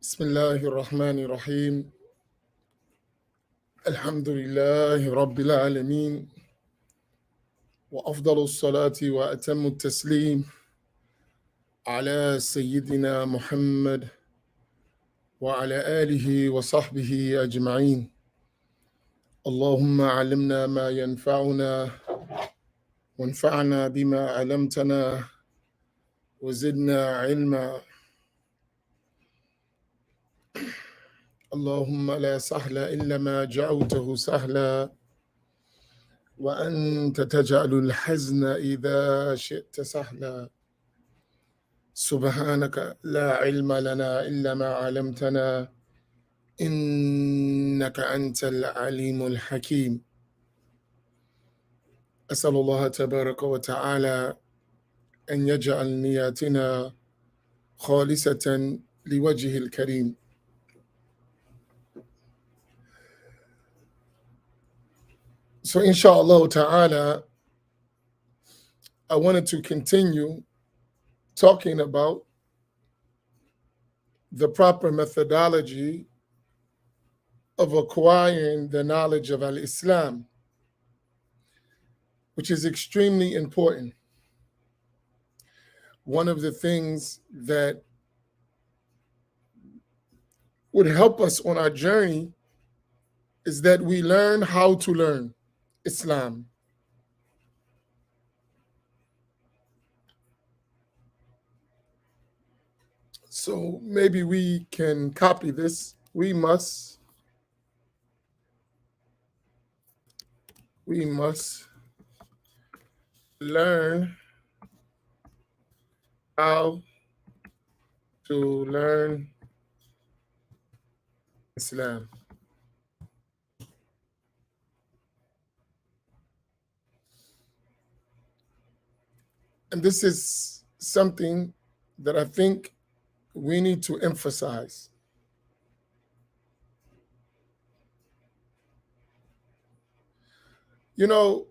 بسم الله الرحمن الرحيم. الحمد لله رب العالمين، وأفضل الصلاة وأتم التسليم على سيدنا محمد وعلى آله وصحبه أجمعين. اللهم علمنا ما ينفعنا وانفعنا بما علمتنا وزدنا علما. اللهم لا سهل إلا ما جعلته سهلا، وأنت تجعل الحزن إذا شئت سهلا. سبحانك لا علم لنا إلا ما علمتنا، إنك أنت العليم الحكيم. أسأل الله تبارك وتعالى أن يجعل نياتنا خالصة لوجهه الكريم. So inshallah ta'ala, I wanted to continue talking about the proper methodology of acquiring the knowledge of al-Islam, which is extremely important. One of the things that would help us on our journey is that we learn how to learn Islam. So maybe we can copy this. We must learn how to learn Islam. And this is something that I think we need to emphasize. You know,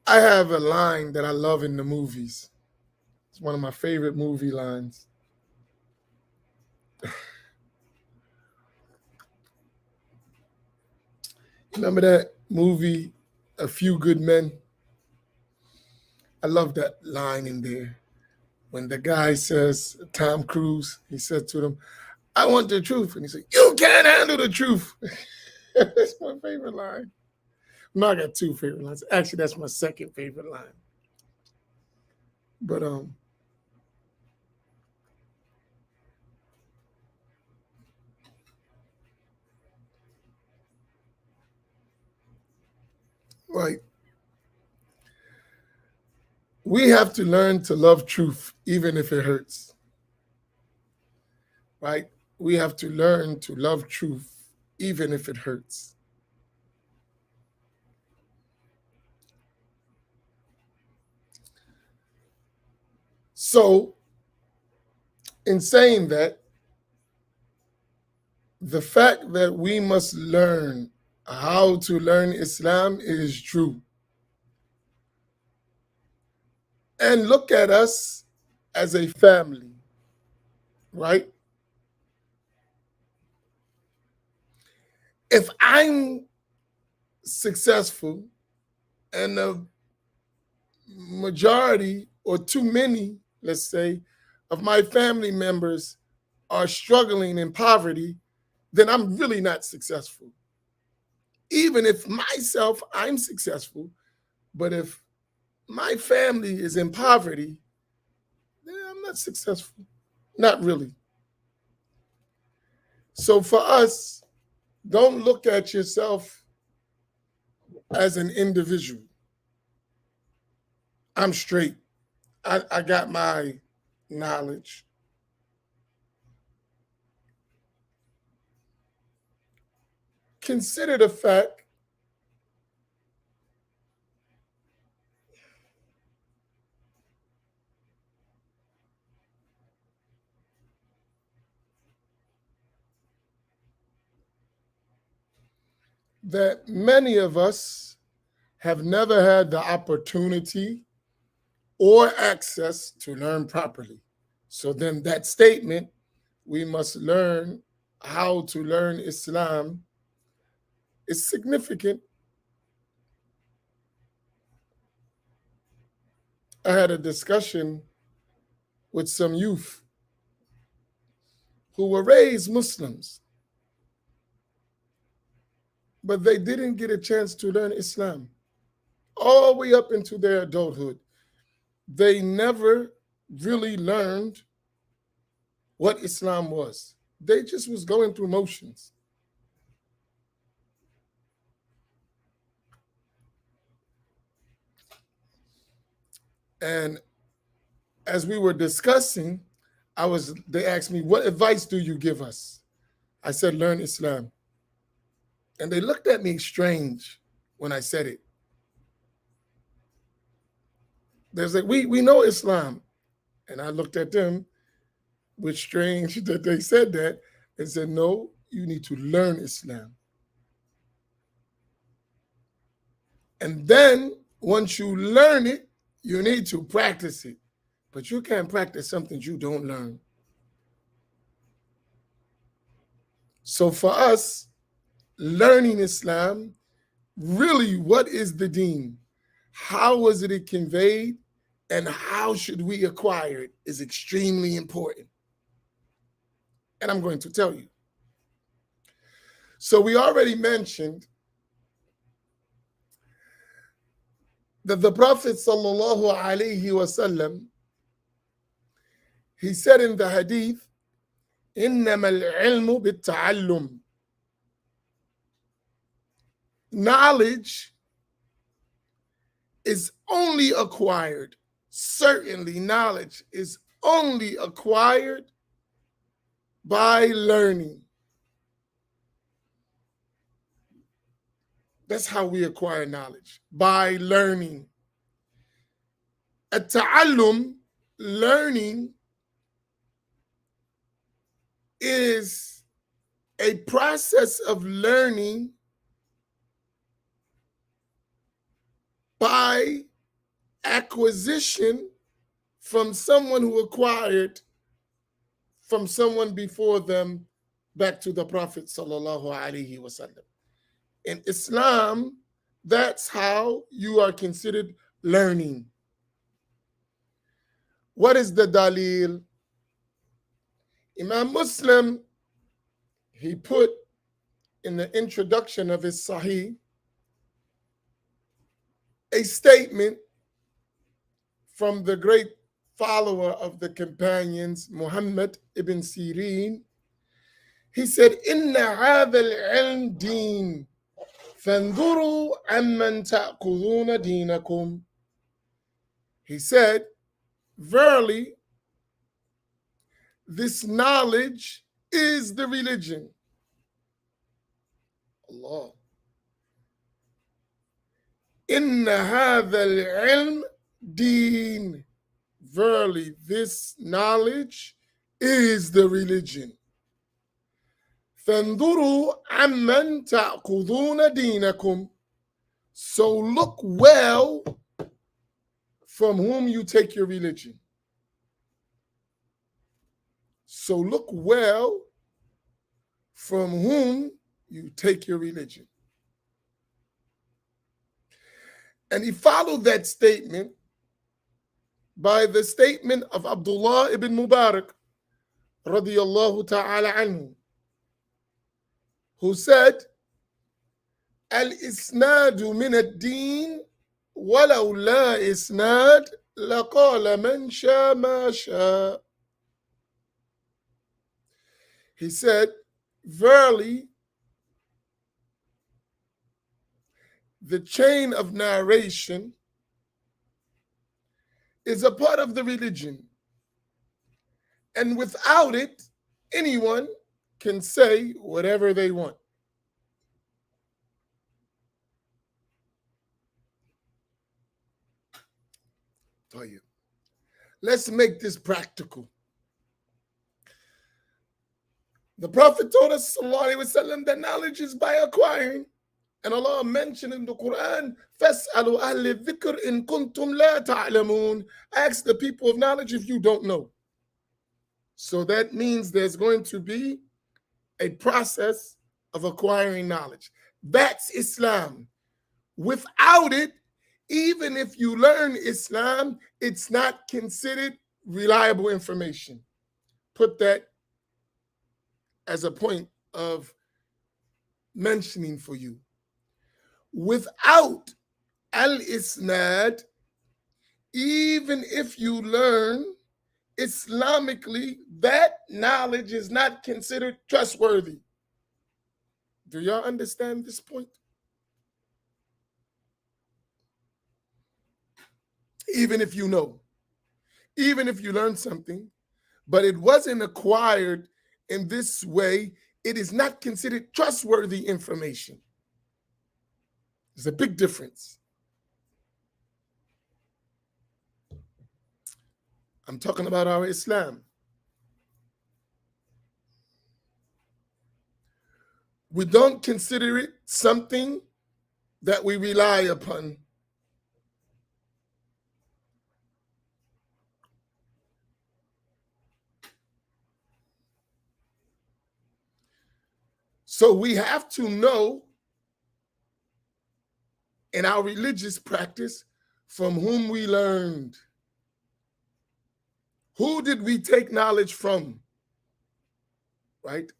I have a line that I love in the movies. It's one of my favorite movie lines. Remember that movie, A Few Good Men? I love that line in there. When the guy says, Tom Cruise, he said to them, I want the truth. And he said, you can't handle the truth. That's my favorite line. No, I got two favorite lines. Actually, that's my second favorite line. But right. We have to learn to love truth, even if it hurts. Right? We have to learn to love truth, even if it hurts. So, in saying that, the fact that we must learn how to learn Islam is true. And look at us as a family, right? If I'm successful and the majority or too many, let's say, of my family members are struggling in poverty, then I'm really not successful. Even if myself, I'm successful, but if my family is in poverty, then I'm not successful. Not really. So for us, don't look at yourself as an individual. I'm straight. I got my knowledge. Consider the fact that many of us have never had the opportunity or access to learn properly. So then that statement, we must learn how to learn Islam is significant. I had a discussion with some youth who were raised Muslims, but they didn't get a chance to learn Islam all the way up into their adulthood. They never really learned what Islam was. They just was going through motions. And as we were discussing, they asked me, what advice do you give us? I said, learn Islam. And they looked at me strange when I said it. They was like, we know Islam. And I looked at them with strange that they said that and said, no, you need to learn Islam. And then once you learn it, you need to practice it. But you can't practice something you don't learn. So for us, learning Islam, really, what is the deen? How was it conveyed? And how should we acquire it is extremely important. And I'm going to tell you. So we already mentioned that the Prophet sallallahu alaihi wasallam, he said in the hadith, إِنَّمَا الْعِلْمُ بِالتَّعَلُّمِ. Knowledge is only acquired. Certainly, knowledge is only acquired by learning. That's how we acquire knowledge, by learning. At-ta'allum, learning, is a process of learning by acquisition from someone who acquired from someone before them back to the Prophet sallallahu alaihi wasallam. In Islam, that's how you are considered learning. What is the dalil? Imam Muslim, he put in the introduction of his Sahih a statement from the great follower of the companions, Muhammad ibn Sirin. He said, Inna hadha al-ilm deen, fanduru amman ta'khuduna deenakum. He said, verily, this knowledge is the religion. Allah. Inna hadha al-ilm deen. Verily, this knowledge is the religion. فَانْظُرُوا عَمَّنْ تَأْخُذُونَ دِينَكُمْ. So look well from whom you take your religion. So look well from whom you take your religion. And he followed that statement by the statement of Abdullah ibn Mubarak, radiyallahu ta'ala anhu, who said, Al-isnadu min ad-din, walau la isnad, laqala man sha ma sha. He said, verily, the chain of narration is a part of the religion. And without it, anyone can say whatever they want. Tell you. Let's make this practical. The Prophet told us, sallallahu alaihi wasallam, that knowledge is by acquiring. And Allah mentioned in the Quran, فَاسْأَلُوا أَهْلِ الذِّكْرِ إِن كُنْتُمْ لَا تَعْلَمُونَ. Ask the people of knowledge if you don't know. So that means there's going to be a process of acquiring knowledge. That's Islam. Without it, even if you learn Islam, it's not considered reliable information. Put that as a point of mentioning for you. Without al-isnad, even if you learn Islamically, that knowledge is not considered trustworthy. Do y'all understand this point? Even if you know, even if you learn something, but it wasn't acquired in this way, it is not considered trustworthy information. There's a big difference. I'm talking about our Islam. We don't consider it something that we rely upon. So we have to know in our religious practice from whom we learned. Who did we take knowledge from? Right?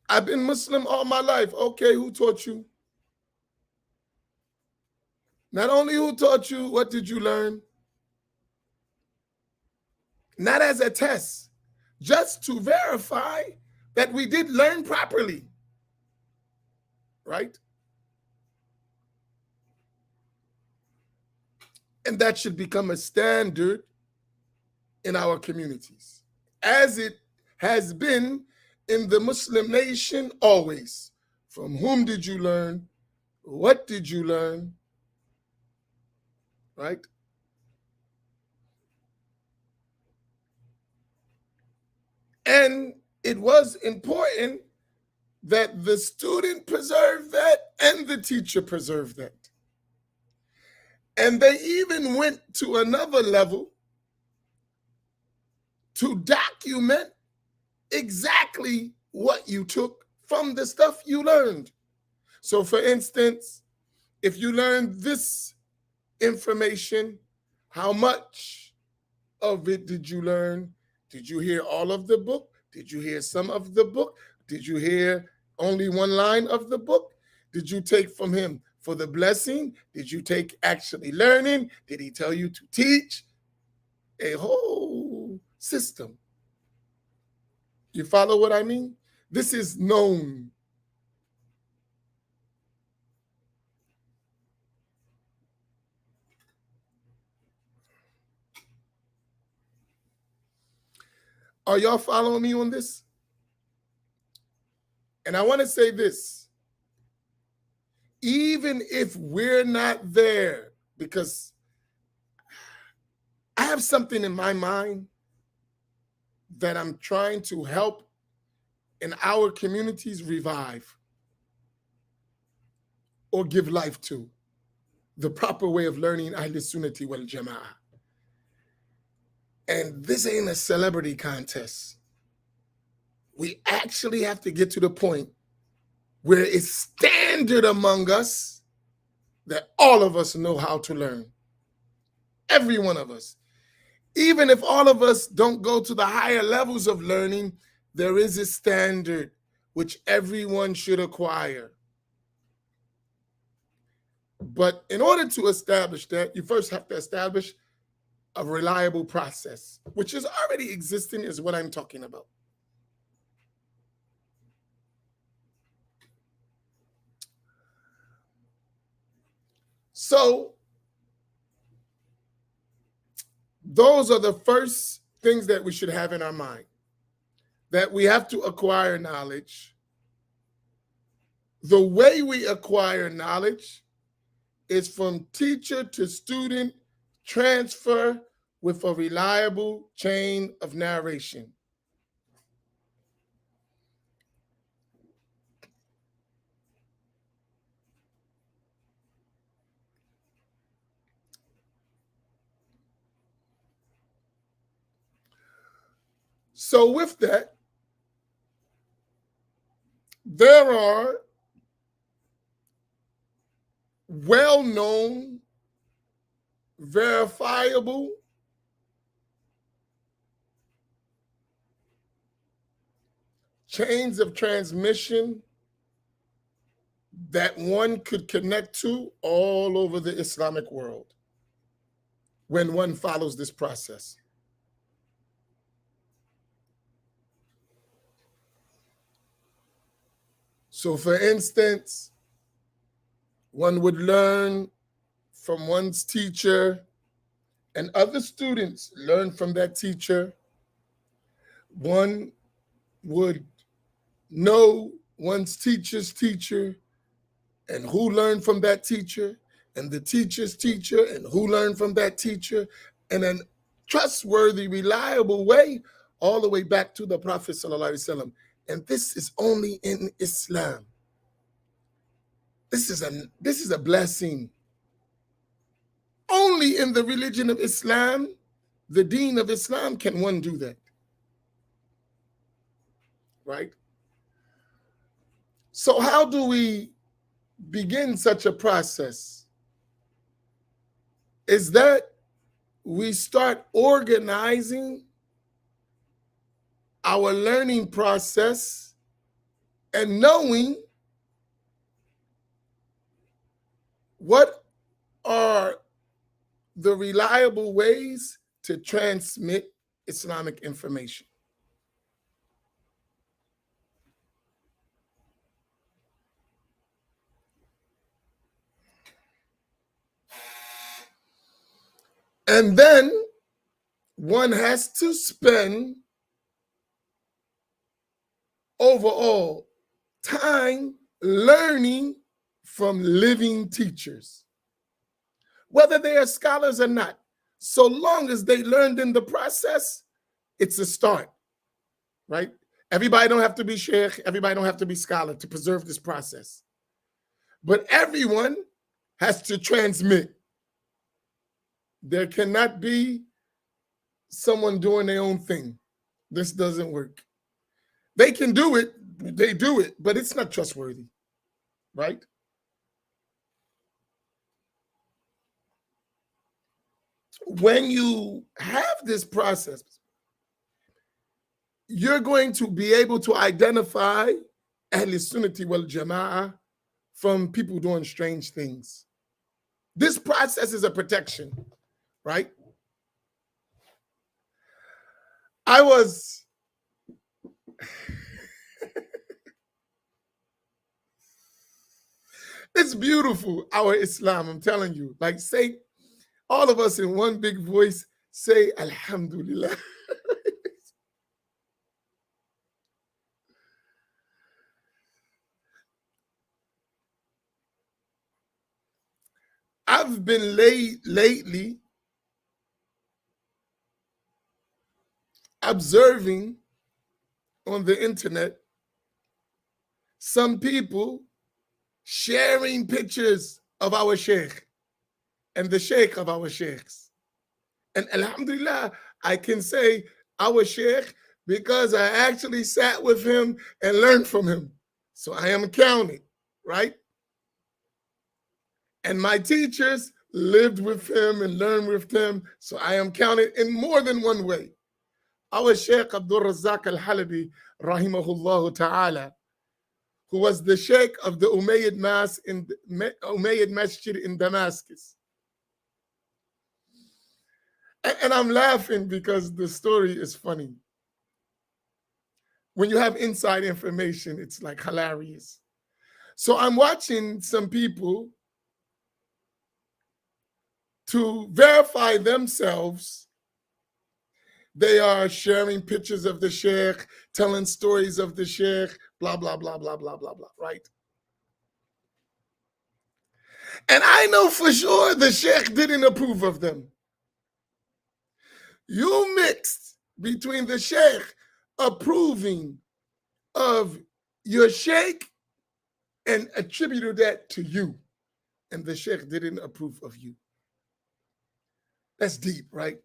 I've been Muslim all my life. Okay, who taught you? Not only who taught you, what did you learn? Not as a test, just to verify that we did learn properly. Right? And that should become a standard in our communities, as it has been in the Muslim nation always. From whom did you learn? What did you learn? Right? And it was important that the student preserve that and the teacher preserve that. And they even went to another level to document exactly what you took from the stuff you learned. So for instance, if you learned this information, how much of it did you learn? Did you hear all of the book? Did you hear some of the book? Did you hear only one line of the book? Did you take from him for the blessing? Did you take actually learning? Did he tell you to teach? A whole system. You follow what I mean? This is known. Are y'all following me on this? And I want to say this. Even if we're not there, because I have something in my mind that I'm trying to help in our communities revive or give life to, the proper way of learning Ahl Sunnati wal Jama'ah. And this ain't a celebrity contest. We actually have to get to the point where it's standard among us that all of us know how to learn. Every one of us. Even if all of us don't go to the higher levels of learning, there is a standard which everyone should acquire. But in order to establish that, you first have to establish a reliable process, which is already existing, is what I'm talking about. So those are the first things that we should have in our mind, that we have to acquire knowledge. The way we acquire knowledge is from teacher to student transfer with a reliable chain of narration. So with that, there are well-known, verifiable chains of transmission that one could connect to all over the Islamic world when one follows this process. So, for instance, one would learn from one's teacher, and other students learn from that teacher. One would know one's teacher's teacher and who learned from that teacher, and the teacher's teacher and who learned from that teacher, in a trustworthy, reliable way, all the way back to the Prophet sallallahu alaihi wasallam. And this is only in Islam. This is a blessing. Only in the religion of Islam, the deen of Islam, can one do that. Right? So how do we begin such a process? Is that we start organizing our learning process and knowing what are the reliable ways to transmit Islamic information. And then one has to spend overall time learning from living teachers, whether they are scholars or not. So long as they learned in the process, it's a start, right? Everybody don't have to be sheikh, everybody don't have to be scholar to preserve this process. But everyone has to transmit. There cannot be someone doing their own thing. This doesn't work. They can do it, they do it, but it's not trustworthy, right? When you have this process, you're going to be able to identify Ahl Sunnati wal Jama'ah from people doing strange things. This process is a protection, right? It's beautiful, our Islam, I'm telling you. Like, say, all of us in one big voice, say, Alhamdulillah. I've been lately observing on the internet some people sharing pictures of our sheikh and the sheikh of our sheikhs. And alhamdulillah, I can say our sheikh because I actually sat with him and learned from him. So I am counted, right? And my teachers lived with him and learned with him. So I am counted in more than one way. Our Sheikh Abdul Razak al-Halabi, rahimahullah ta'ala, who was the Sheikh of the Umayyad Masjid in Damascus. And I'm laughing because the story is funny. When you have inside information, it's like hilarious. So I'm watching some people to verify themselves. They are sharing pictures of the sheikh, telling stories of the sheikh, blah, blah, blah, blah, blah, blah, blah, right? And I know for sure the sheikh didn't approve of them. You mixed between the sheikh approving of your sheikh and attributed that to you. And the sheikh didn't approve of you. That's deep, right?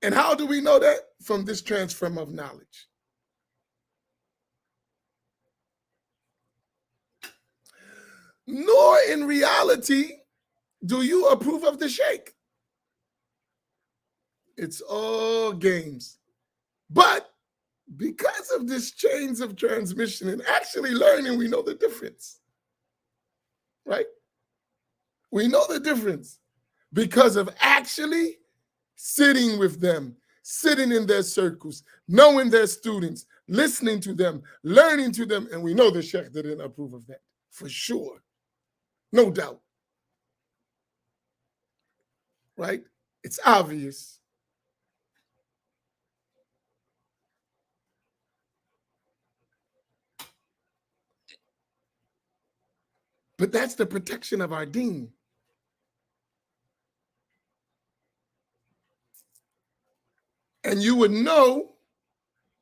And how do we know that? From this transfer of knowledge. Nor in reality do you approve of the sheikh. It's all games. But because of this chains of transmission and actually learning, we know the difference, right? We know the difference because of actually sitting with them, sitting in their circles, knowing their students, listening to them, learning to them. And we know the sheikh didn't approve of that for sure. No doubt. Right? It's obvious. But that's the protection of our deen. And you would know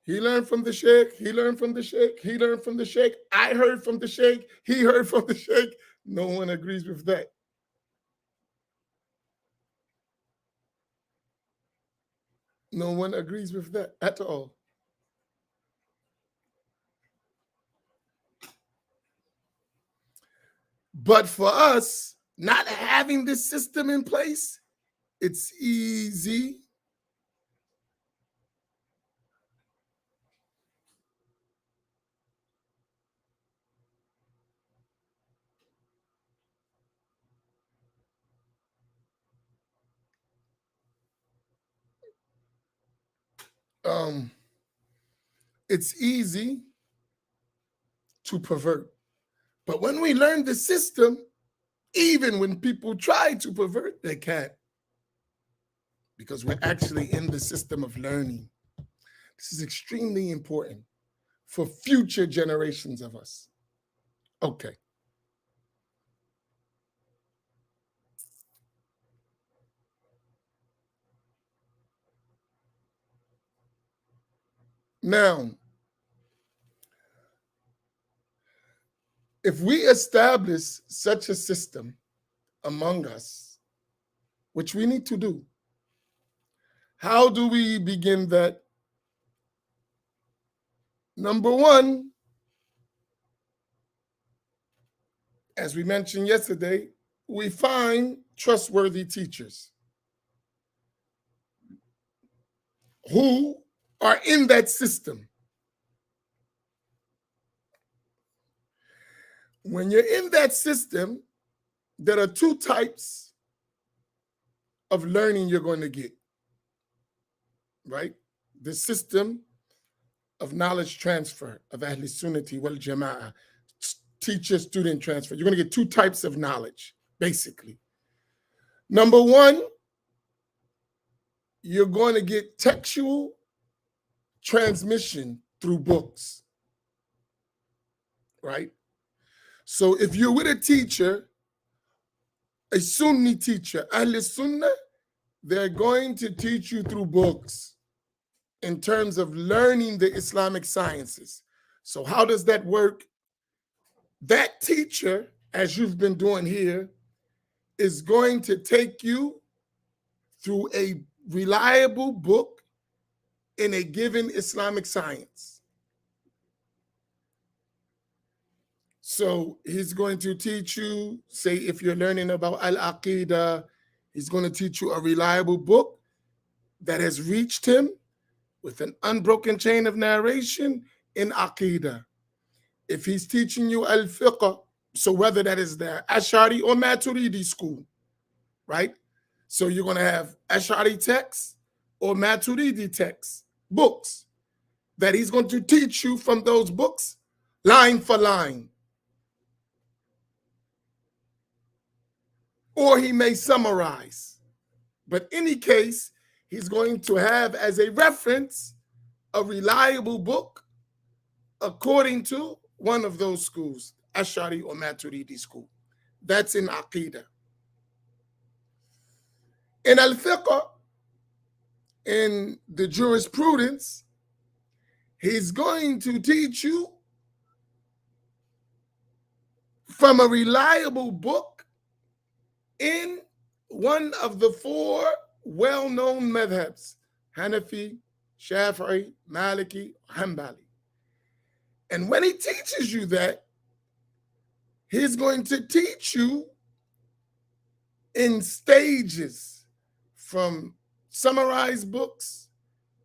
he learned from the sheikh, he learned from the sheikh, he learned from the sheikh, I heard from the sheikh, he heard from the sheikh. No one agrees with that. No one agrees with that at all. But for us, not having this system in place, it's easy. Um, it's easy to pervert. But when we learn the system, even when people try to pervert, they can't. Because we're actually in the system of learning. This is extremely important for future generations of us. Okay. Now, if we establish such a system among us, which we need to do, how do we begin that? Number one, as we mentioned yesterday, we find trustworthy teachers who are in that system. When you're in that system, there are two types of learning you're going to get, right? The system of knowledge transfer of Ahl Sunnati wal Jama'ah, teacher-student transfer. You're going to get two types of knowledge, basically. Number one, you're going to get textual transmission through books, right? So if you're with a teacher, a Sunni teacher, Ahl Sunnah, they're going to teach you through books in terms of learning the Islamic sciences. So how does that work? That teacher, as you've been doing here, is going to take you through a reliable book in a given Islamic science. So he's going to teach you, say, if you're learning about Al-Aqidah, he's going to teach you a reliable book that has reached him with an unbroken chain of narration in Aqidah. If he's teaching you Al-Fiqh, so whether that is the Ash'ari or Maturidi school, right? So you're going to have Ash'ari texts or Maturidi texts, books, that he's going to teach you from those books, line for line. Or he may summarize. But in any case, he's going to have as a reference a reliable book according to one of those schools, Ash'ari or Maturidi school. That's in Aqidah. In Al-Fiqh, in the jurisprudence, he's going to teach you from a reliable book in one of the four well-known madhabs, Hanafi, Shafi'i, Maliki, Hanbali. And when he teaches you that, he's going to teach you in stages, from summarized books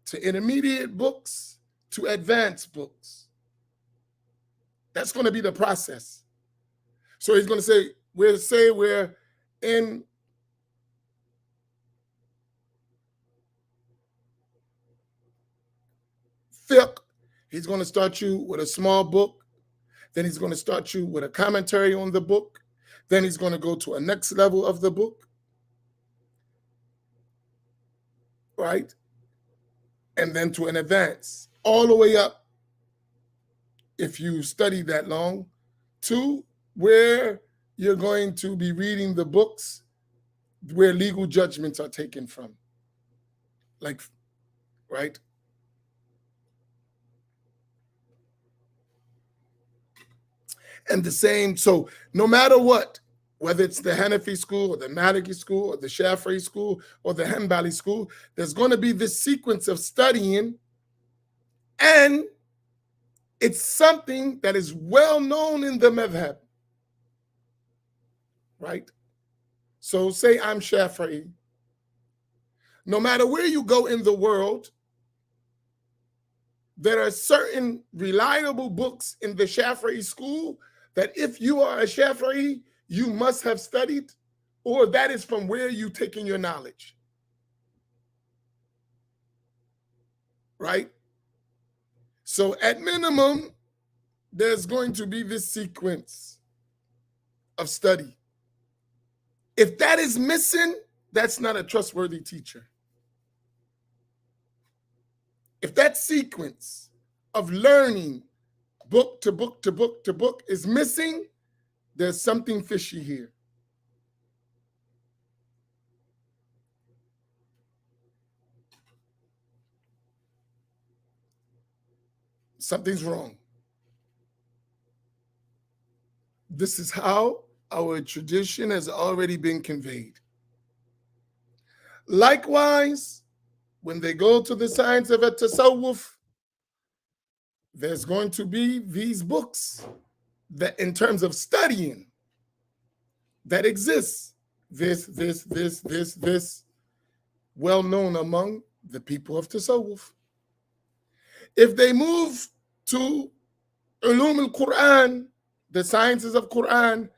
to intermediate books to advanced books. That's going to be the process. So he's going to say, we're in fiqh. He's going to start you with a small book. Then he's going to start you with a commentary on the book. Then he's going to go to a next level of the book, right? And then to an advance, all the way up, if you study that long, to where you're going to be reading the books where legal judgments are taken from. Like, right? And the same, so no matter what, whether it's the Hanafi school or the Maliki school or the Shafi'i school or the Hanbali school, there's going to be this sequence of studying, and it's something that is well known in the madhab, right? So say I'm Shafi'i. No matter where you go in the world, there are certain reliable books in the Shafi'i school that if you are a Shafi'i, you must have studied, or that is from where you taking your knowledge, right? So at minimum, there's going to be this sequence of study. If that is missing, that's not a trustworthy teacher. If that sequence of learning book to book to book to book is missing, there's something fishy here. Something's wrong. This is how our tradition has already been conveyed. Likewise, when they go to the science of a tasawwuf, there's going to be these books that, in terms of studying, that exists. This, well known among the people of tasawwuf. If they move to ulum al-Quran, the sciences of Quran,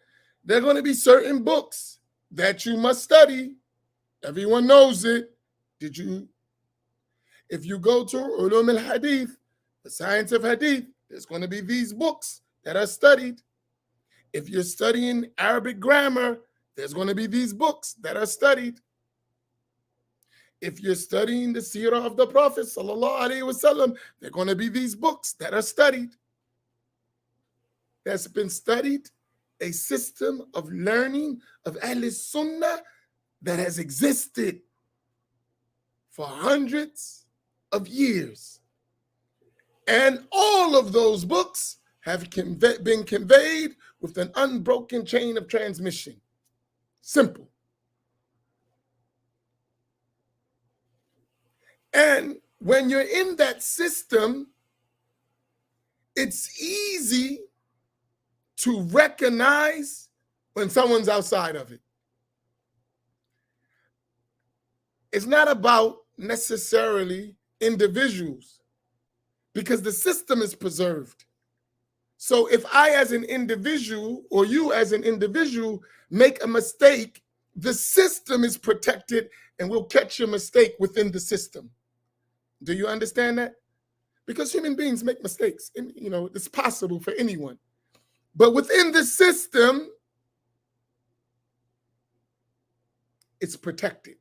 there are going to be certain books that you must study. Everyone knows it. If you go to ulum al-Hadith, the science of Hadith, there's going to be these books that are studied. If you're studying Arabic grammar, there's going to be these books that are studied. If you're studying the seerah of the Prophet, sallallahu alaihi wasallam, there are going to be these books that are studied. That's been studied, a system of learning of Ahl Sunnah that has existed for hundreds of years. And all of those books have been conveyed with an unbroken chain of transmission. Simple. And when you're in that system, it's easy to recognize when someone's outside of it. It's not about necessarily individuals, because the system is preserved. So if I as an individual or you as an individual make a mistake, the system is protected and will catch your mistake within the system. Do you understand that? Because human beings make mistakes, and it's possible for anyone. But within the system, it's protected.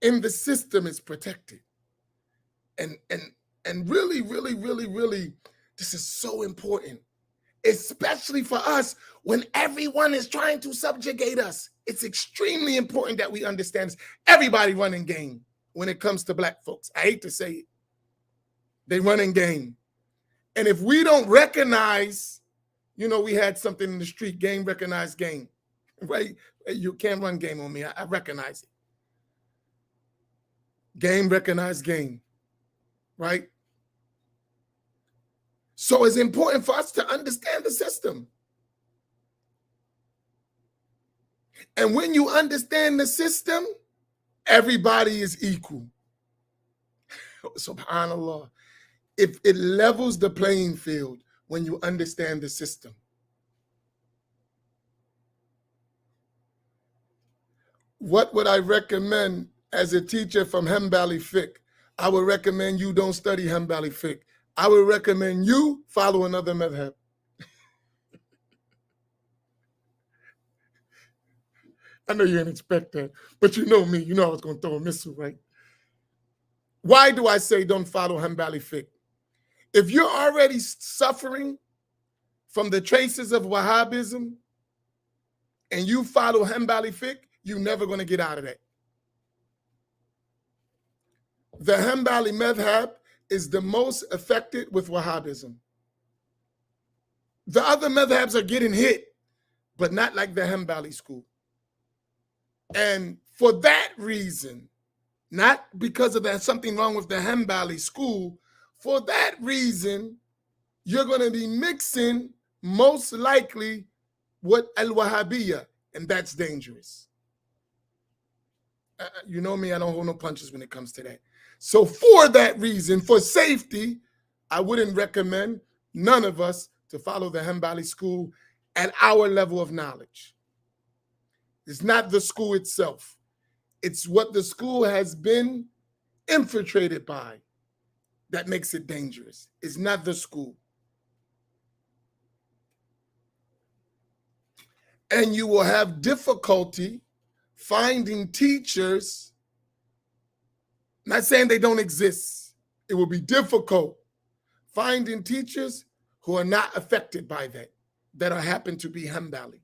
In the system, it's protected. And really, really, really, really, this is so important, especially for us when everyone is trying to subjugate us. It's extremely important that we understand this. Everybody running game when it comes to Black folks. I hate to say it. They running game. And if we don't recognize, we had something in the street, game recognized game, right? You can't run game on me. I recognize it. Game recognize game, right? So it's important for us to understand the system. And when you understand the system, everybody is equal. SubhanAllah. If it levels the playing field when you understand the system. What would I recommend as a teacher from Hanbali fiqh? I would recommend you don't study Hanbali fiqh. I would recommend you follow another madhab. I know you didn't expect that, but you know me. You know I was going to throw a missile, right? Why do I say don't follow Hanbali fiqh? If you're already suffering from the traces of Wahhabism and you follow Hanbali fiqh, you're never going to get out of that. The Hanbali madhab is the most affected with Wahhabism. The other madhabs are getting hit, but not like the Hanbali school. And for that reason, not because of that something wrong with the Hanbali school, for that reason, you're going to be mixing most likely with al-Wahhabiyya, and that's dangerous. You know me, I don't hold no punches when it comes to that. So for that reason, for safety, I wouldn't recommend none of us to follow the Hanbali school at our level of knowledge. It's not the school itself. It's what the school has been infiltrated by that makes it dangerous. It's not the school. And you will have difficulty finding teachers. Not saying they don't exist. It will be difficult finding teachers who are not affected by that are happen to be Hanbali.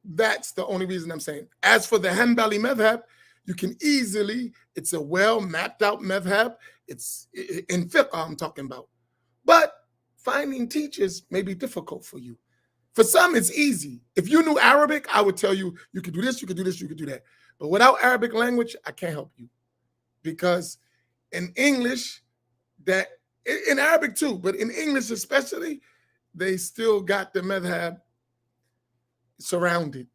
That's the only reason I'm saying. As for the Hanbali madhab, you can easily, it's a well mapped out madhab. It's in fiqh I'm talking about. But finding teachers may be difficult for you. For some, it's easy. If you knew Arabic, I would tell you, you could do this, you could do this, you could do that. But without Arabic language, I can't help you. Because in English, in Arabic too, but in English especially, they still got the madhab surrounded.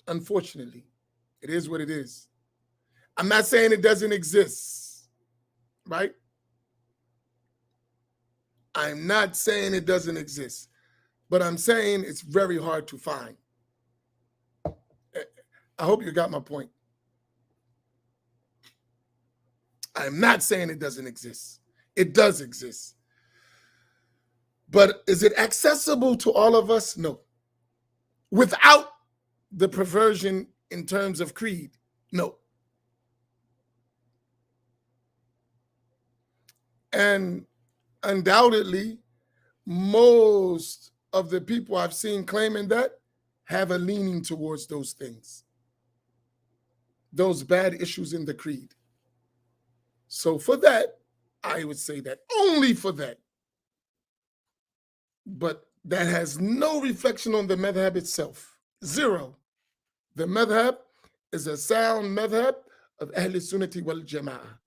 Unfortunately, it is what it is. I'm not saying it doesn't exist, right? I'm not saying it doesn't exist, but I'm saying it's very hard to find. I hope you got my point. I'm not saying it doesn't exist. It does exist. But is it accessible to all of us? No. Without the perversion in terms of creed? No. And undoubtedly, most of the people I've seen claiming that have a leaning towards those things, those bad issues in the creed. So for that, I would say that only for that. But that has no reflection on the madhab itself. Zero. The madhab is a sound madhab of Ahl Sunnati wal Jama'ah.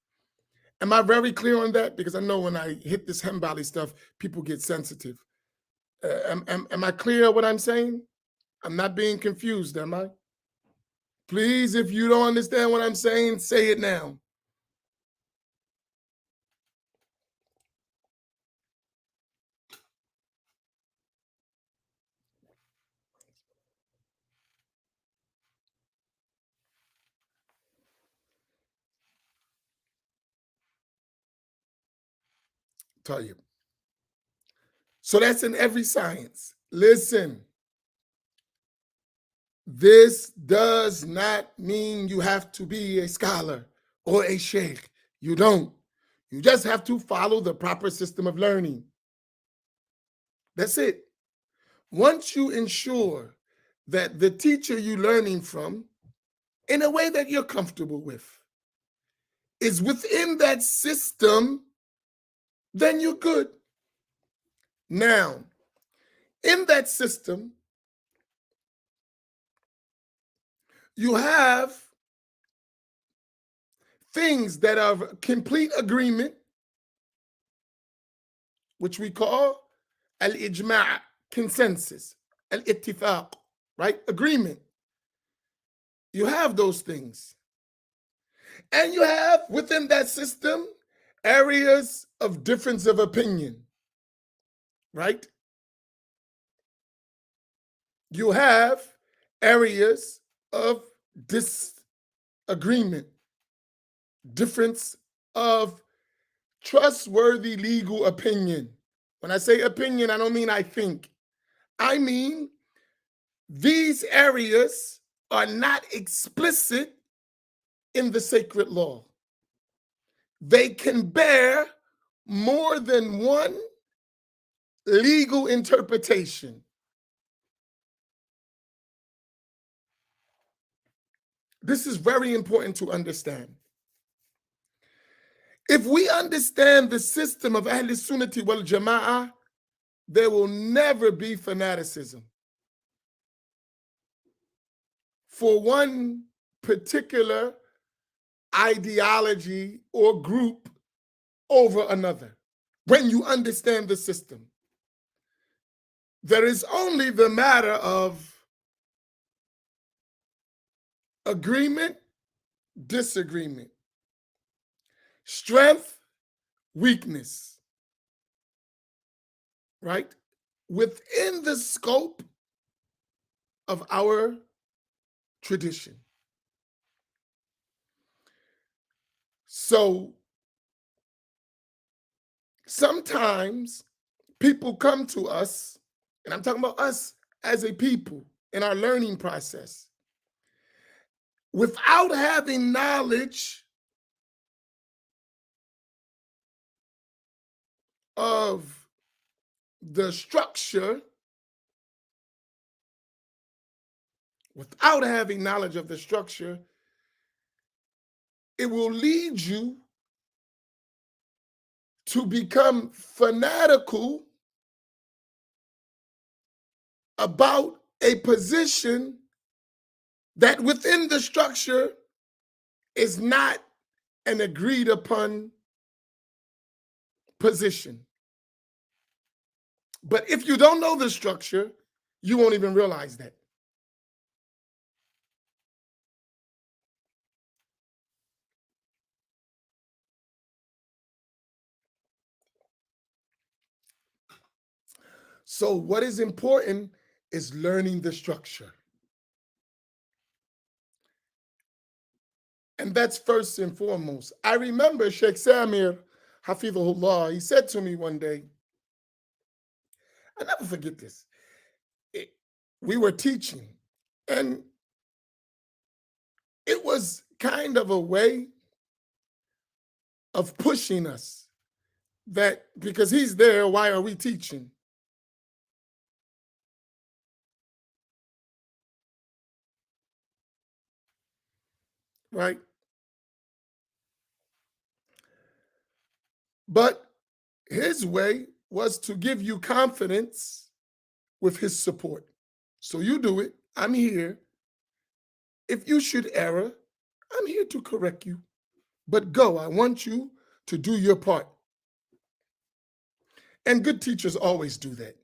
Am I very clear on that? Because I know when I hit this Hanbali stuff, people get sensitive. Am I clear what I'm saying? I'm not being confused, am I? Please, if you don't understand what I'm saying, say it now. Tell you. So that's in every science. Listen, this does not mean you have to be a scholar or a sheikh. You don't. You just have to follow the proper system of learning. That's it. Once you ensure that the teacher you're learning from, in a way that you're comfortable with, is within that system, then you're good. Now, in that system, you have things that are complete agreement, which we call al-ijma', consensus, al-ittifaq, right? Agreement. You have those things. And you have within that system areas of difference of opinion, right? You have areas of disagreement, difference of trustworthy legal opinion. When I say opinion, I don't mean I think. I mean these areas are not explicit in the sacred law. They can bear more than one legal interpretation. This is very important to understand. If we understand the system of Ahl Sunnati wal Jama'ah, there will never be fanaticism for one particular ideology or group over another. When you understand the system, there is only the matter of agreement, disagreement, strength, weakness, right? Within the scope of our tradition. So sometimes people come to us, and I'm talking about us as a people in our learning process, without having knowledge of the structure, it will lead you to become fanatical about a position that within the structure is not an agreed upon position. But if you don't know the structure, you won't even realize that. So what is important is learning the structure. And that's first and foremost. I remember Sheikh Samir, Hafidhullah, he said to me one day, I never forget this. We were teaching, and it was kind of a way of pushing us that because he's there, why are we teaching? Right? But his way was to give you confidence with his support. So you do it. I'm here. If you should err, I'm here to correct you. But go, I want you to do your part. And good teachers always do that.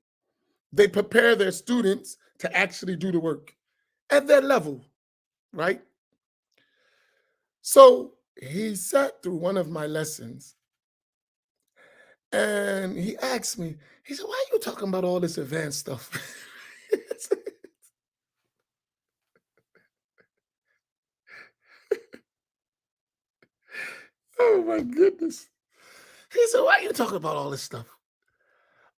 They prepare their students to actually do the work at their level, right? So he sat through one of my lessons and he asked me, he said, why are you talking about all this advanced stuff? Oh my goodness. He said, why are you talking about all this stuff?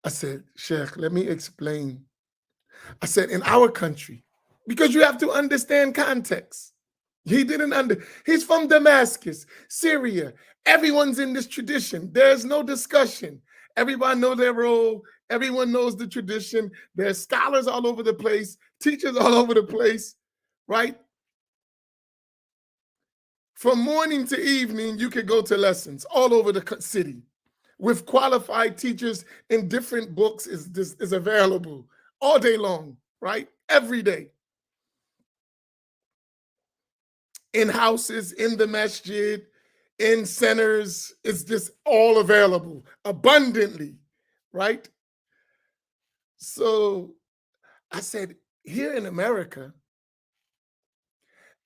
I said, Sheikh, let me explain. I said, in our country, because you have to understand context. He's from Damascus, Syria. Everyone's in this tradition. There's no discussion. Everyone knows their role. Everyone knows the tradition. There's scholars all over the place, teachers all over the place, right? From morning to evening, you could go to lessons all over the city with qualified teachers in different books is available all day long, right? Every day. In houses, in the masjid, in centers. It's just all available abundantly, right? So I said, here in America,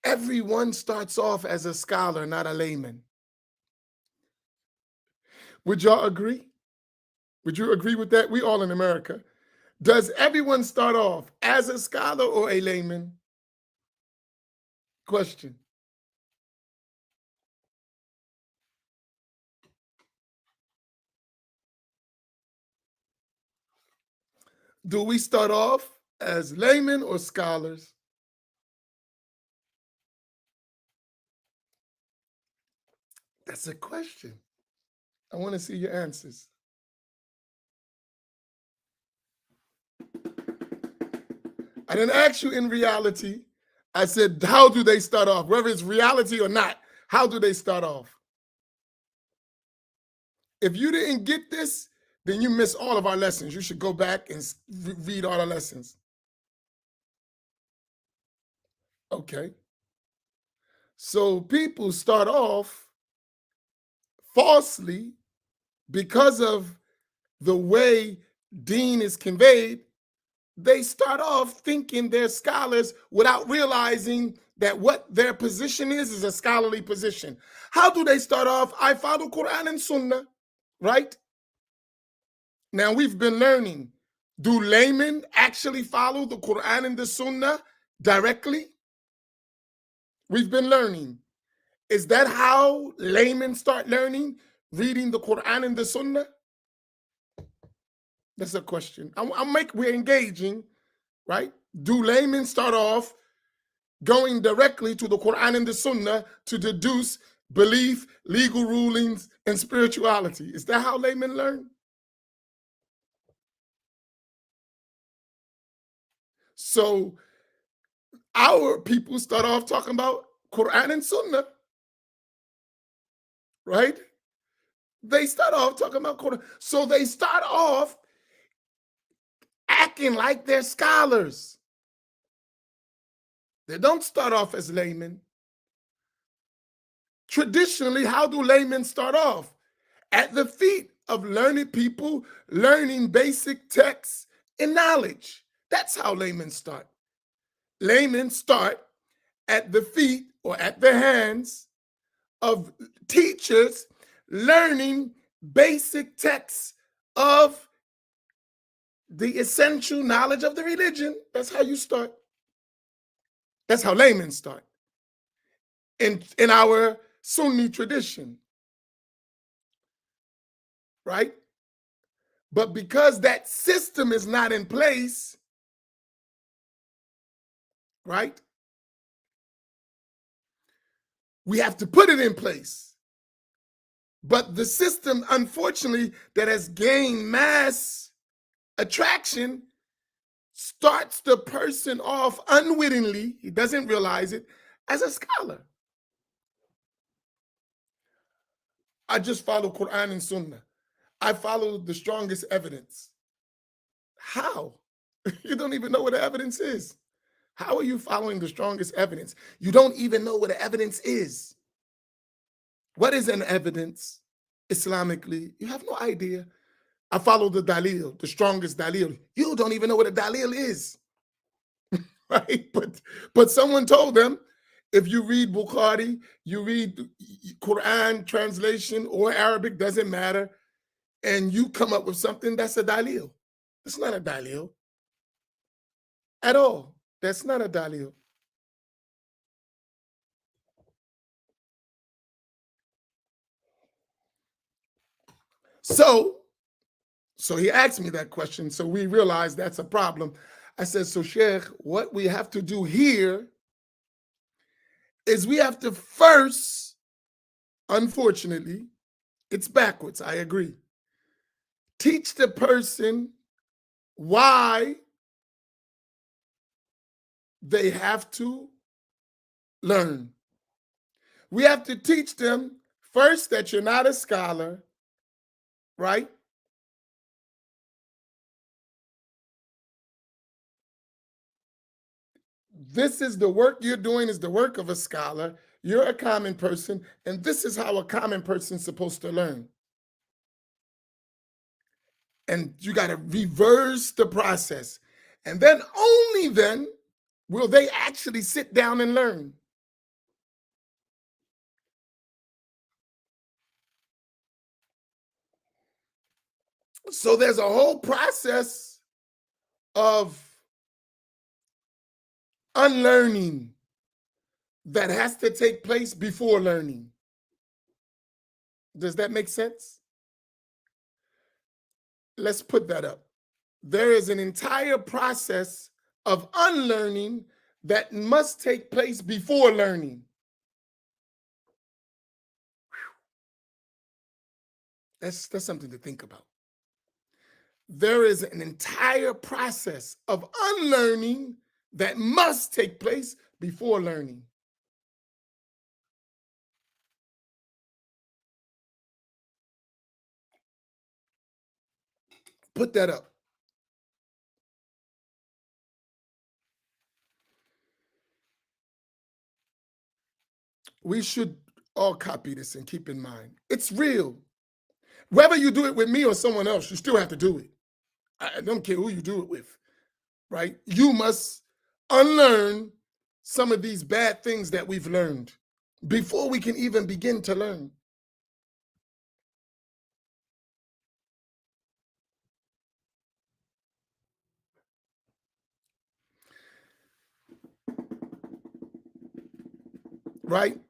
everyone starts off as a scholar, not a layman. Would y'all agree? Would you agree with that? We all in America. Does everyone start off as a scholar or a layman? Question. Do we start off as laymen or scholars? That's a question. I want to see your answers. I didn't ask you in reality. I said, how do they start off? Whether it's reality or not, how do they start off? If you didn't get this, then you miss all of our lessons. You should go back and read all our lessons. Okay. So people start off falsely because of the way Dean is conveyed. They start off thinking they're scholars without realizing that what their position is a scholarly position. How do they start off? I follow Quran and Sunnah, right? Now we've been learning. Do laymen actually follow the Quran and the Sunnah directly? We've been learning. Is that how laymen start learning? Reading the Quran and the Sunnah? That's a question. We're engaging, right? Do laymen start off going directly to the Quran and the Sunnah to deduce belief, legal rulings, and spirituality? Is that how laymen learn? So our people start off talking about Quran and Sunnah, right? They start off talking about Quran. So they start off acting like they're scholars. They don't start off as laymen. Traditionally, how do laymen start off? At the feet of learned people, learning basic texts and knowledge. That's how laymen start. Laymen start at the feet or at the hands of teachers learning basic texts of the essential knowledge of the religion. That's how you start. That's how laymen start in our Sunni tradition, right? But because that system is not in place, right? We have to put it in place. But the system, unfortunately, that has gained mass attraction starts the person off unwittingly, he doesn't realize it, as a scholar. I just follow Quran and Sunnah. I follow the strongest evidence. How? You don't even know what the evidence is. How are you following the strongest evidence? You don't even know what the evidence is. What is an evidence Islamically? You have no idea. I follow the dalil, the strongest dalil. You don't even know what a dalil is, right? But someone told them, if you read Bukhari, you read Quran translation or Arabic, doesn't matter, and you come up with something, that's a dalil. It's not a dalil at all. That's not a dalil. So he asked me that question. So we realized that's a problem. I said, so Sheikh, what we have to do here is we have to first, unfortunately, it's backwards, I agree. Teach the person why they have to learn. We have to teach them first that you're not a scholar, right? This is the work you're doing is the work of a scholar. You're a common person, and this is how a common person's supposed to learn. And you got to reverse the process. And then only then will they actually sit down and learn. So there's a whole process of unlearning that has to take place before learning. Does that make sense? Let's put that up. There is an entire process of unlearning that must take place before learning. That's something to think about. There is an entire process of unlearning that must take place before learning. Put that up. We should all copy this and keep in mind. It's real. Whether you do it with me or someone else, you still have to do it. I don't care who you do it with, right? You must unlearn some of these bad things that we've learned before we can even begin to learn. Right?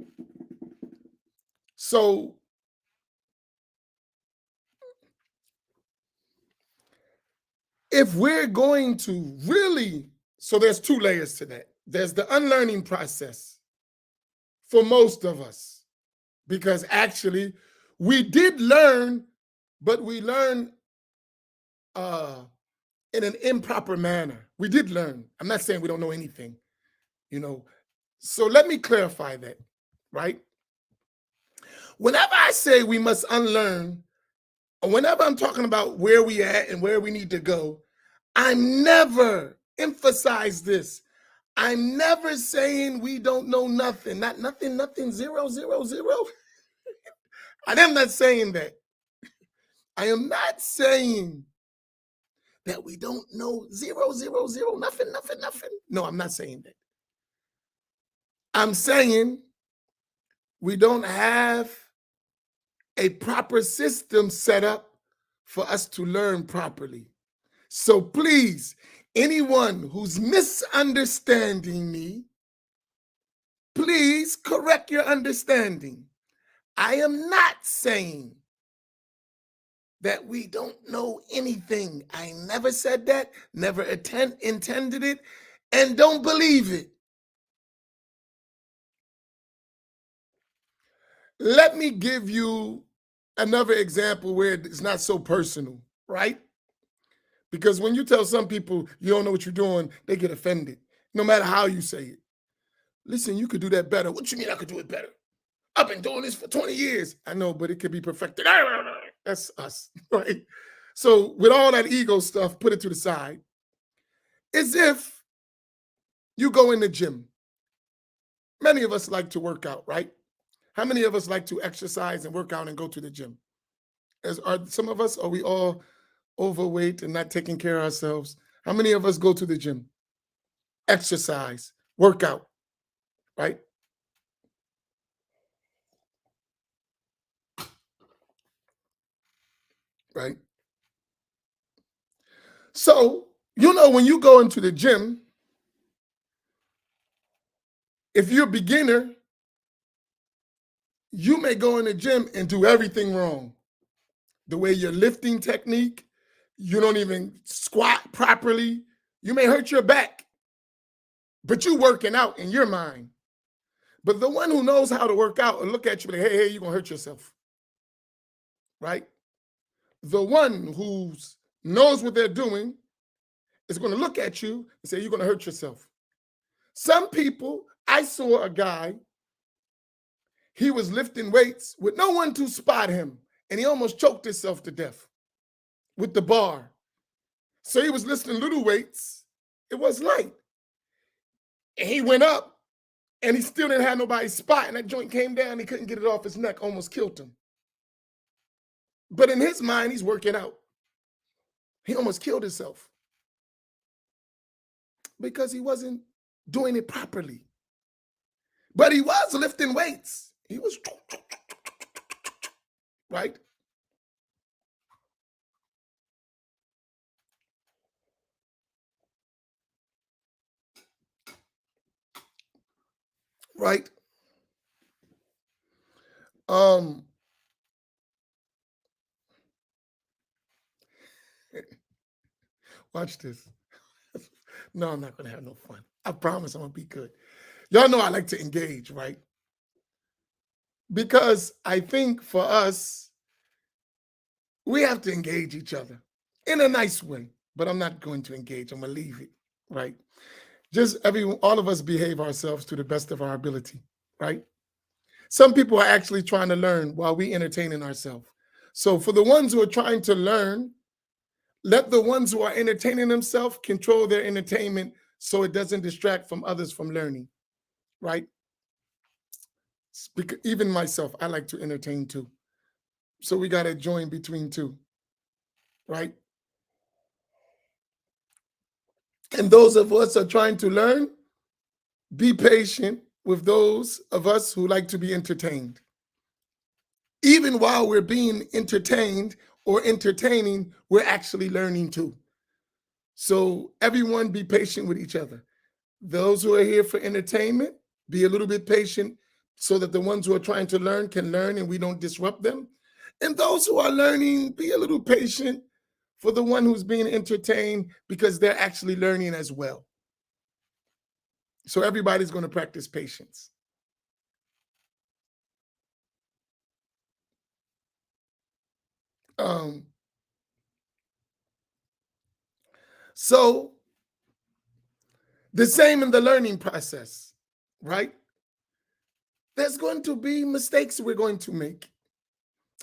So if we're going to really, so there's two layers to that. There's the unlearning process for most of us, because actually we did learn, but we learned in an improper manner. We did learn. I'm not saying we don't know anything, you know. So let me clarify that, right? Whenever I say we must unlearn, or whenever I'm talking about where we at and where we need to go, I'm never, emphasize this, I'm never saying we don't know nothing, not nothing, nothing, zero, zero, zero. I am not saying that. I am not saying that we don't know zero, zero, zero, nothing, nothing, nothing. No, I'm not saying that. I'm saying we don't have a proper system set up for us to learn properly. So please, anyone who's misunderstanding me, please correct your understanding. I am not saying that we don't know anything. I never said that, never intended it, and don't believe it. Let me give you another example where it's not so personal, right? Because when you tell some people you don't know what you're doing, they get offended, no matter how you say it. Listen, you could do that better. What you mean I could do it better? I've been doing this for 20 years. I know, but it could be perfected. That's us, right? So with all that ego stuff, put it to the side. As if you go in the gym. Many of us like to work out, right? How many of us like to exercise and work out and go to the gym? Are some of us, are we all overweight and not taking care of ourselves? How many of us go to the gym, exercise, work out, right? Right. So, when you go into the gym, if you're a beginner, you may go in the gym and do everything wrong. The way your lifting technique, you don't even squat properly. You may hurt your back, but you're working out in your mind. But the one who knows how to work out will look at you like, hey, you're going to hurt yourself, right? The one who knows what they're doing is going to look at you and say, you're going to hurt yourself. Some people, I saw a guy, he was lifting weights with no one to spot him, and he almost choked himself to death with the bar. So he was lifting little weights. It was light. And he went up And he still didn't have nobody's spot. And that joint came down. He couldn't get it off his neck, almost killed him. But in his mind, he's working out. He almost killed himself because he wasn't doing it properly. But he was lifting weights. He was, right? Right? Watch this. No, I'm not gonna have no fun. I promise I'm gonna be good. Y'all know I like to engage, right? Because I think for us, we have to engage each other in a nice way. But I'm not going to engage. I'm gonna leave it, right? Just all of us behave ourselves to the best of our ability, right? Some people are actually trying to learn while we entertaining ourselves. So for the ones who are trying to learn, let the ones who are entertaining themselves control their entertainment so it doesn't distract from others from learning, right? Because even myself, I like to entertain too. So we got to join between two, right? And those of us are trying to learn, be patient with those of us who like to be entertained. Even while we're being entertained or entertaining, we're actually learning too. So everyone be patient with each other. Those who are here for entertainment, be a little bit patient so that the ones who are trying to learn can learn and we don't disrupt them. And those who are learning, be a little patient for the one who's being entertained because they're actually learning as well. So everybody's going to practice patience. So the same in the learning process, right? There's going to be mistakes we're going to make.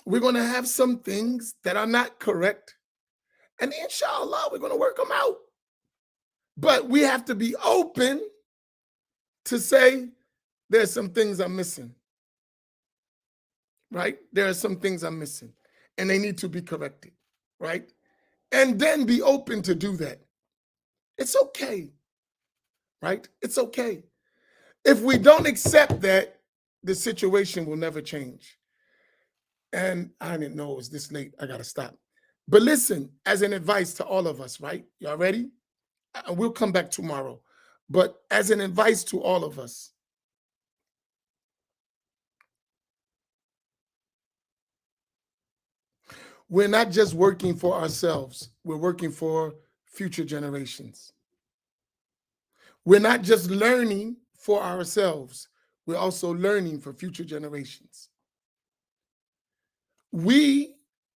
We're going to have some things that are not correct. And inshallah, we're going to work them out. But we have to be open to say, there's some things I'm missing, right? There are some things I'm missing and they need to be corrected, right? And then be open to do that. It's okay, right? It's okay. If we don't accept that, the situation will never change. And I didn't know it was this late. I got to stop. But listen, as an advice to all of us, right? Y'all ready? We'll come back tomorrow. But as an advice to all of us, we're not just working for ourselves, we're working for future generations. We're not just learning for ourselves, we're also learning for future generations. We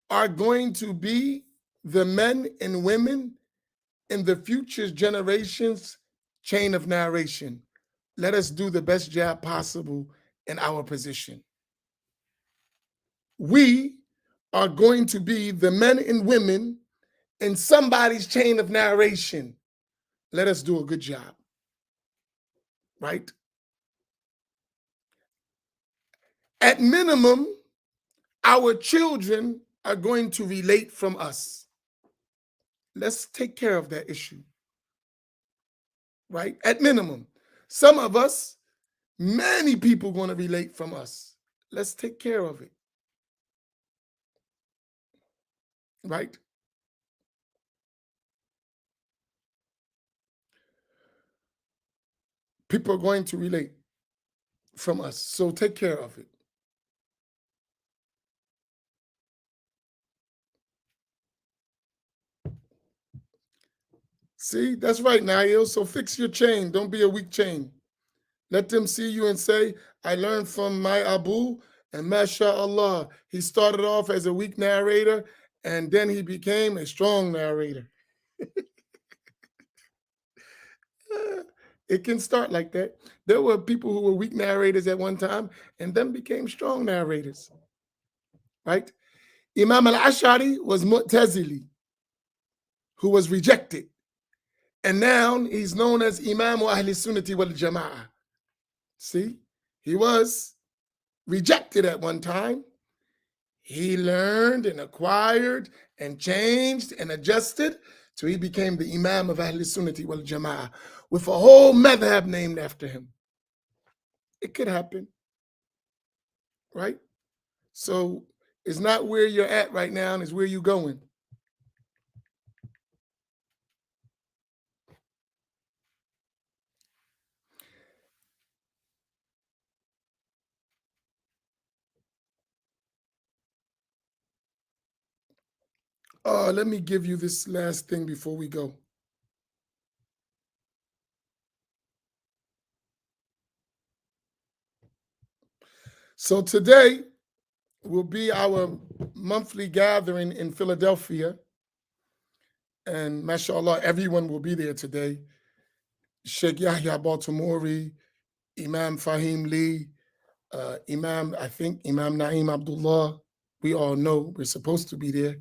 are going to be the men and women in the future generations' chain of narration. Let us do the best job possible in our position. We are going to be the men and women in somebody's chain of narration. Let us do a good job, right? At minimum, our children are going to relate from us. Let's take care of that issue, right? At minimum, some of us, many people going to relate from us. Let's take care of it, right? People are going to relate from us, so take care of it. See, that's right, Nail. So fix your chain. Don't be a weak chain. Let them see you and say, I learned from my Abu, and mashallah, he started off as a weak narrator, and then he became a strong narrator. It can start like that. There were people who were weak narrators at one time and then became strong narrators, right? Imam al-Ash'ari was Mu'tazili, who was rejected. And now he's known as Imam Ahli Sunnati wal Jama'ah. See, he was rejected at one time. He learned and acquired and changed and adjusted till he became the Imam of Ahl Sunnati wal Jama'ah with a whole madhab named after him. It could happen, right? So it's not where you're at right now, and it's where you're going. Let me give you this last thing before we go. So today will be our monthly gathering in Philadelphia. And mashallah, everyone will be there today. Sheikh Yahya Baltimore, Imam Fahim Lee, I think Imam Naeem Abdullah. We all know we're supposed to be there,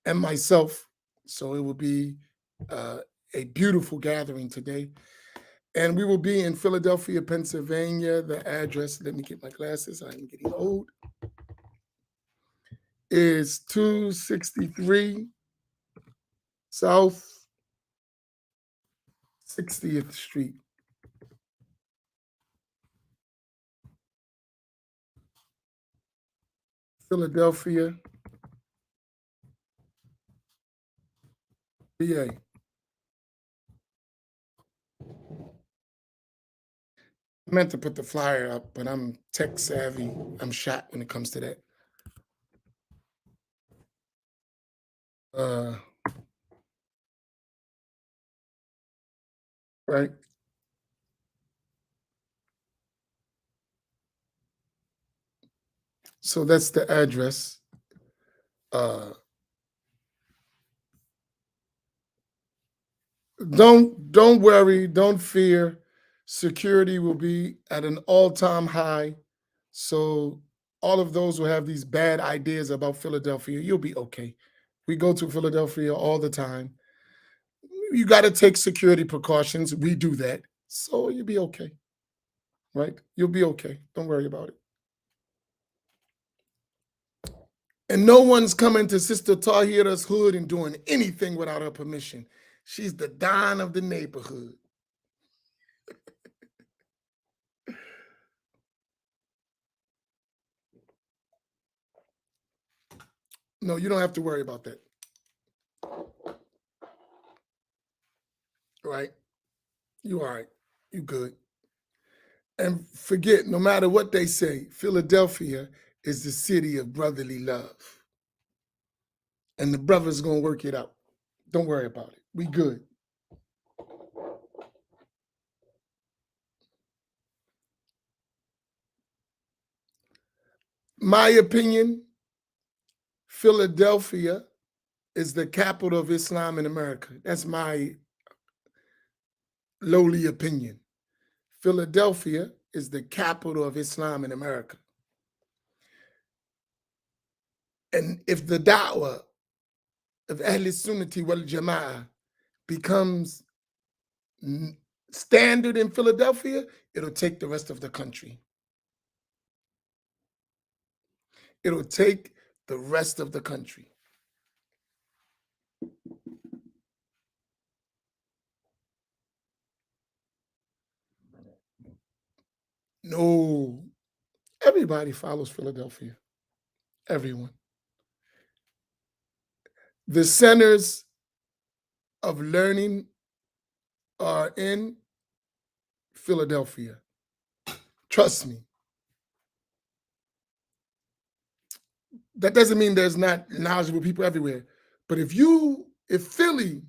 and myself. So it will be a beautiful gathering today. And we will be in Philadelphia, Pennsylvania. The address, let me get my glasses, I'm getting old, is 263 South 60th Street, Philadelphia, PA. I meant to put the flyer up, but I'm tech savvy. I'm shot when it comes to that. Uh, right. So that's the address. Uh, don't worry, don't fear. Security will be at an all-time high. So all of those who have these bad ideas about Philadelphia, you'll be okay. We go to Philadelphia all the time. You got to take security precautions. We do that. So you'll be okay, right? You'll be okay. Don't worry about it. And no one's coming to Sister Tahira's hood and doing anything without her permission. She's the Don of the neighborhood. No, you don't have to worry about that. Right? You all right. You good. And forget, no matter what they say, Philadelphia is the city of brotherly love. And the brother's gonna work it out. Don't worry about it. We good. My opinion, Philadelphia is the capital of Islam in America. That's my lowly opinion. Philadelphia is the capital of Islam in America. And if the da'wah of Ahl Sunnati wal Jama'ah becomes standard in Philadelphia, it'll take the rest of the country. It'll take the rest of the country. No, everybody follows Philadelphia. Everyone. The centers of learning are in Philadelphia. Trust me. That doesn't mean there's not knowledgeable people everywhere. But if Philly,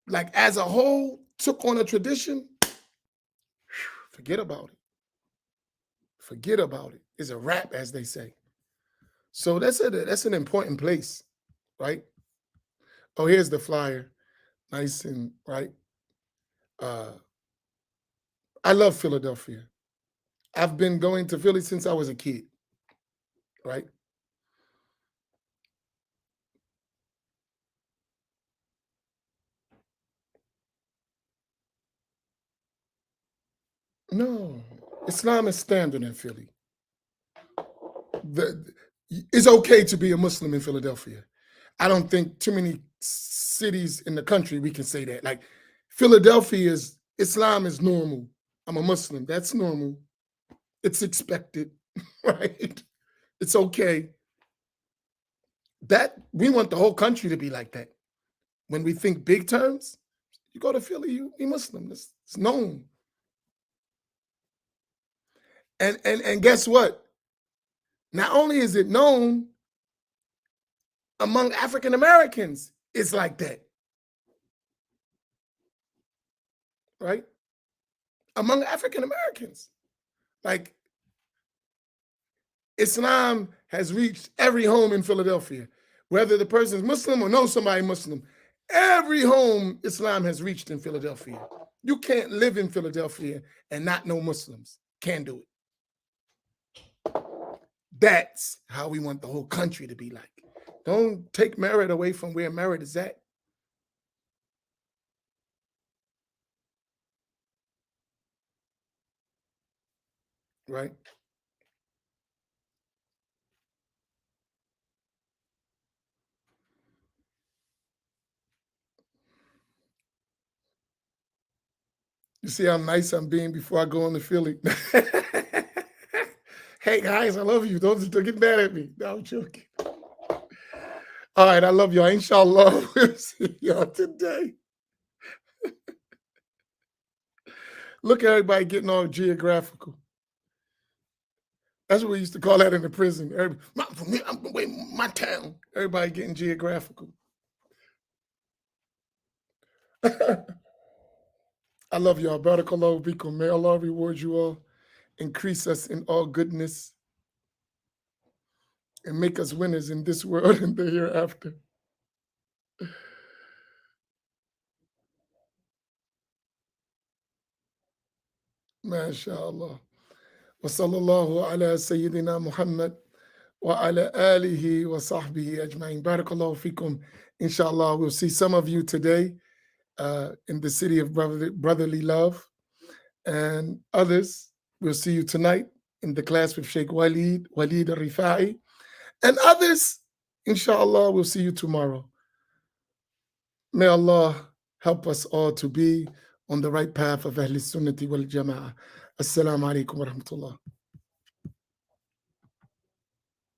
like as a whole, took on a tradition, forget about it. Forget about it. It's a wrap, as they say. So that's an important place, right? Oh, here's the flyer. Nice and right. Uh, I love Philadelphia. I've been going to Philly since I was a kid, right? No, Islam is standard in Philly. It's okay to be a Muslim in Philadelphia. I don't think too many cities in the country we can say that. Like Philadelphia is Islam is normal. I'm a Muslim. That's normal. It's expected, right? It's okay. That we want the whole country to be like that. When we think big terms, you go to Philly, you be Muslim. It's known. And guess what? Not only is it known among African Americans, it's like that, right? Among African Americans, like Islam has reached every home in Philadelphia, whether the person is Muslim or knows somebody Muslim. Every home Islam has reached in Philadelphia. You can't live in Philadelphia and not know Muslims. Can't do it. That's how we want the whole country to be like. Don't take merit away from where merit is at. Right? You see how nice I'm being before I go into Philly. Hey guys, I love you. Don't get mad at me. No, I'm joking. All right, I love y'all. Inshallah, we'll see y'all today. Look at everybody getting all geographical. That's what we used to call that in the prison. My town. Everybody getting geographical. I love y'all. Barakallahu bikum. May Allah reward you all, increase us in all goodness, and make us winners in this world and the hereafter. MashaAllah. Wa sallallahu ala Sayyidina Muhammad wa ala alihi wa sahbihi ajma'in. Barakallahu fikum. Inshallah, we'll see some of you today in the city of brotherly love, and others we'll see you tonight in the class with Sheikh Walid al-Rifai, and others, inshallah, we'll see you tomorrow. May Allah help us all to be on the right path of Ahl Sunnati wal Jama'ah. Assalamu alaikum wa rahmatullah.